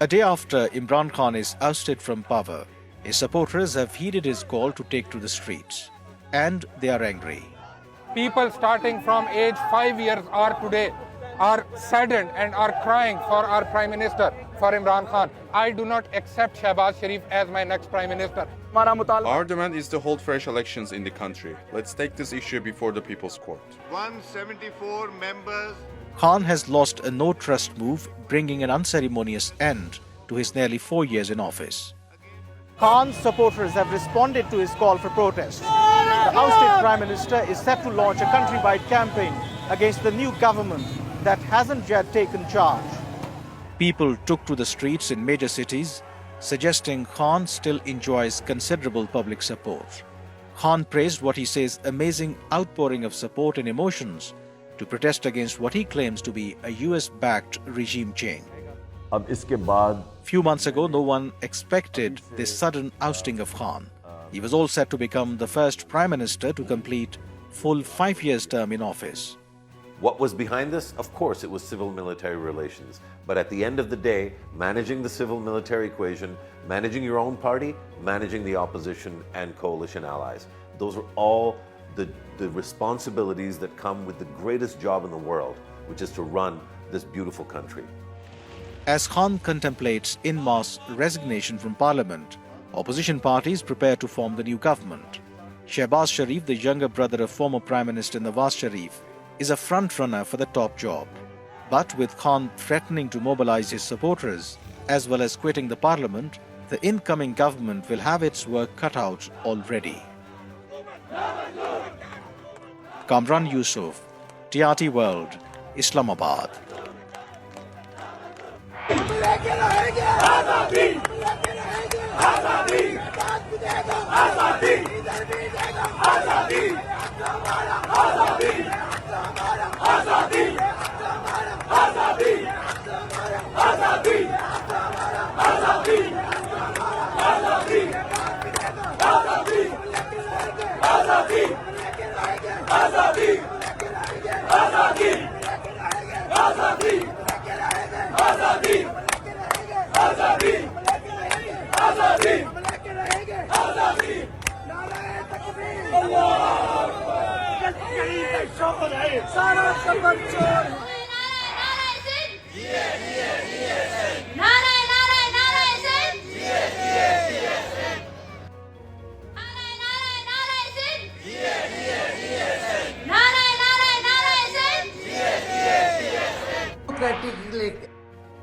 A day after Imran Khan is ousted from power, his supporters have heeded his call to take to the streets. And they are angry. People starting from age 5 years or today are saddened and are crying for our Prime Minister, for Imran Khan. I do not accept Shehbaz Sharif as my next Prime Minister. Our demand is to hold fresh elections in the country. Let's take this issue before the People's Court. 174 members. Khan has lost a no-trust move, bringing an unceremonious end to his nearly 4 years in office. Khan's supporters have responded to his call for protest. The ousted Prime Minister is set to launch a countrywide campaign against the new government that hasn't yet taken charge. People took to the streets in major cities, suggesting Khan still enjoys considerable public support. Khan praised what he says amazing outpouring of support and emotions to protest against what he claims to be a US-backed regime change. Few months ago, no one expected this sudden ousting of Khan. He was all set to become the first Prime Minister to complete full 5 years term in office. What was behind this? Of course, it was civil-military relations. But at the end of the day, managing the civil-military equation, managing your own party, managing the opposition and coalition allies. Those are all the responsibilities that come with the greatest job in the world, which is to run this beautiful country. As Khan contemplates en masse resignation from parliament, opposition parties prepare to form the new government. Shehbaz Sharif, the younger brother of former Prime Minister Nawaz Sharif, is a front-runner for the top job. But with Khan threatening to mobilize his supporters, as well as quitting the parliament, the incoming government will have its work cut out already. Kamran Yusuf, TRT World, Islamabad.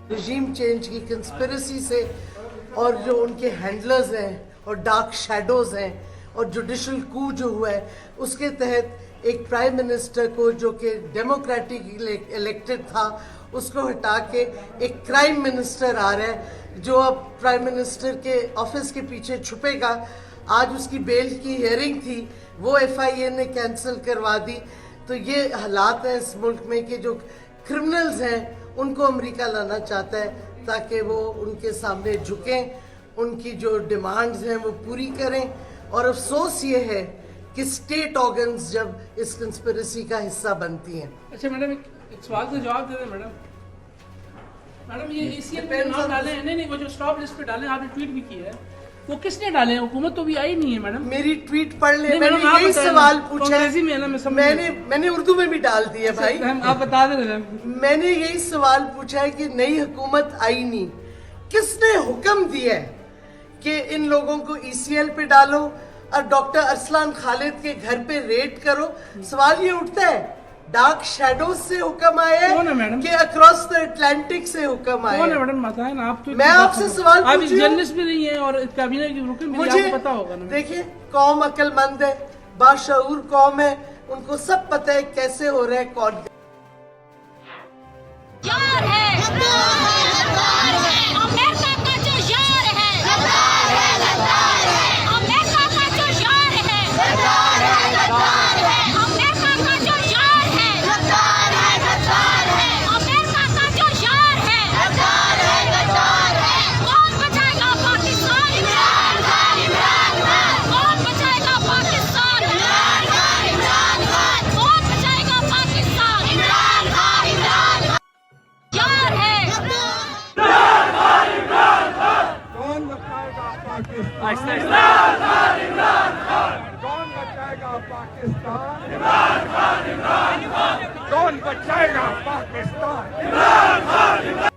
Regime change کی conspiracy سے اور جو ان کے handlers ہیں اور dark shadows ہیں اور judicial کو جو ہوا ہے اس کے تحت ایک پرائم منسٹر کو جو کہ ڈیموکریٹک الیکٹڈ تھا اس کو ہٹا کے ایک کرائم منسٹر آ رہا ہے جو اب پرائم منسٹر کے آفس کے پیچھے چھپے گا. آج اس کی بیل کی ہیئرنگ تھی, وہ FIA نے کینسل کروا دی. تو یہ حالات ہیں اس ملک میں کہ جو کرمنلز ہیں ان کو امریکہ لانا چاہتا ہے تاکہ وہ ان کے سامنے جھکیں, ان کی جو ڈیمانڈز ہیں وہ پوری کریں. اور افسوس یہ ہے کہ اسٹیٹ آرگنز جب اس کنسپریسی کا حصہ بنتی ہیں. اچھا میڈم ایک سوال کا جواب دے دیں میڈم یہ ECL پہ نام ڈالے ہیں, نہیں وہ جو اسٹاپ لسٹ پہ ڈالے آپ نے ٹویٹ بھی کیا ہے, وہ کس نے ڈالے ہیں؟ حکومت تو بھی آئی نہیں ہے میڈم. میری ٹویٹ پڑھ لیں, میں نے یہی سوال پوچھا ہے, میں نے اردو میں بھی ڈال دی ہے بھائی, آپ بتا دیں. میں نے یہی سوال پوچھا ہے کہ نئی حکومت آئی نہیں, کس نے حکم دیا ہے کہ ان لوگوں کو ECL پہ ڈالو اور ڈاکٹر ارسلان خالد کے گھر پہ ریڈ کرو؟ سوال یہ اٹھتا ہے ڈارک شیڈوز سے حکم آیا ہے کہ اکراس دا اٹلانٹک سے حکم آیا ہے؟ میں آپ سے سوال پوچھی ہوں, جرنلسٹ بھی نہیں ہے اور کابینہ کی رکن بھی نہیں, آپ کو پتا ہوگا نا. دیکھیں قوم عقل مند ہے, باشعور قوم ہے, ان کو سب پتہ ہے کیسے ہو رہا ہے کون بچائے گا پاکستان؟ عمران خان، عمران خان. کون بچائے گا پاکستان؟ عمران خان.